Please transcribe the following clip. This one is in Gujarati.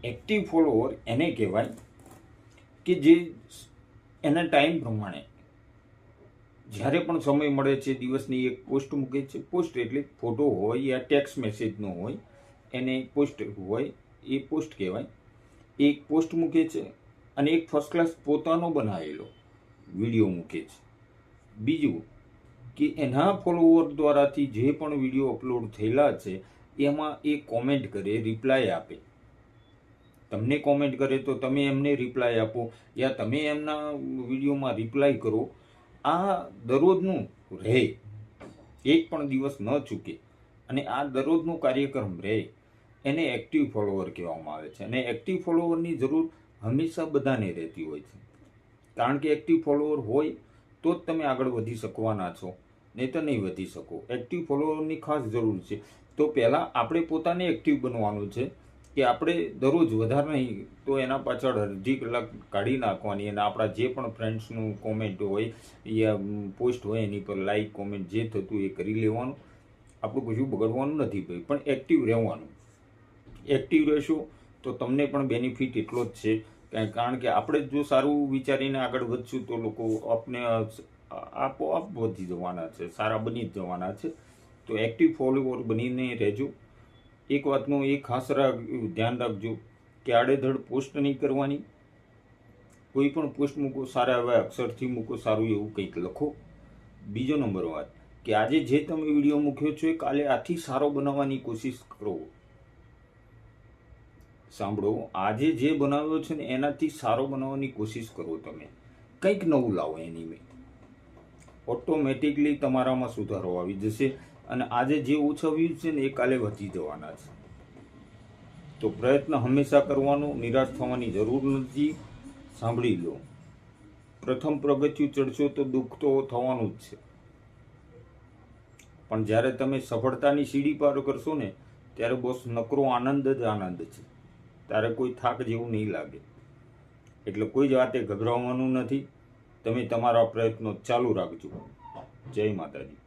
એક્ટિવ ફોલોવર એને કહેવાય કે જે એના ટાઈમ પ્રમાણે જ્યારે પણ સમય મળે છે દિવસની એક પોસ્ટ મૂકે છે. પોસ્ટ એટલે ફોટો હોય યા ટેક્સ્ટ મેસેજનો હોય, એને પોસ્ટ હોય, એ પોસ્ટ કહેવાય. એક પોસ્ટ મૂકે છે અને એક ફર્સ્ટ ક્લાસ પોતાનો બનાવેલો વિડીયો મૂકે છે. બીજું કે એના ફોલોવર દ્વારાથી જે પણ વિડીયો અપલોડ થયેલા છે એમાં એ કોમેન્ટ કરે, રિપ્લાય આપે. તમને કોમેન્ટ કરે તો તમે એમને રિપ્લાય આપો યા તમે એમના વિડીયોમાં રિપ્લાય કરો. આ દરરોજનું રહે, એક પણ દિવસ ન ચૂકે, અને આ દરરોજનો કાર્યક્રમ રહે, એને એક્ટિવ ફોલોવર કહેવામાં આવે છે. અને એક્ટિવ ફોલોવરની જરૂર હંમેશા બધાને રહેતી હોય છે, કારણ કે એક્ટિવ ફોલોવર હોય તો જ તમે આગળ વધી શકવાના છો, નહીં તો નહીં વધી શકો. એક્ટિવ ફોલોવરની ખાસ જરૂર છે. તો પહેલાં આપણે પોતાને એક્ટિવ બનવાનું છે કે આપણે દરરોજ વધારે નહીં તો એના પાછળ અડધી કલાક કાઢી નાખવાની, અને આપણા જે પણ ફ્રેન્ડ્સનું કોમેન્ટ હોય યા પોસ્ટ હોય એની પર લાઈક કોમેન્ટ જે થતું એ કરી લેવાનું. આપણું કશું બગડવાનું નથી ભાઈ, પણ એક્ટિવ રહેવાનું. એક્ટિવ રહેશો તો તમને પણ બેનિફિટ એટલો જ છે, કારણ કે આપણે જો સારું વિચારીને આગળ વધશું તો લોકો આપને આપોઆપ વધી જવાના છે, સારા બની જ જવાના છે. તો એક્ટિવ ફોલોવર બનીને રહેજો. એક વાતનું એ ખાસ ધ્યાન રાખજો કે આડેધડ પોસ્ટ નહીં કરવાની. કોઈ પણ પોસ્ટ મૂકો, સારા એવા અક્ષરથી મૂકો, સારું એવું કંઈક લખો. બીજો નંબર વાત કે આજે જે તમે વિડીયો મૂક્યો છો એ કાલે આથી સારો બનાવવાની કોશિશ કરો. સાંભળો, આજે જે બનાવ્યો છે ને એનાથી સારો બનાવવાની કોશિશ કરો. તમે કંઈક નવું લાવો એની મેં, ઓટોમેટિકલી તમારામાં સુધારો આવી જશે. અને આજે જે ઓછા વ્યૂઝ છે ને એ કાલે વધી જવાના છે. તો પ્રયત્ન હંમેશા કરવાનો, નિરાશ થવાની જરૂર નથી. સાંભળી લો, પ્રથમ પગથિયું ચડશો તો દુઃખ તો થવાનું જ છે, પણ જ્યારે તમે સફળતાની સીડી પાર કરશો ને ત્યારે બસ નકરો આનંદ જ આનંદ છે. ત્યારે કોઈ થાક જેવું નહીં લાગે. એટલે કોઈ જ વાતે ગભરાવાનું નથી. તમે તમારા પ્રયત્નો ચાલુ રાખજો. જય માતાજી.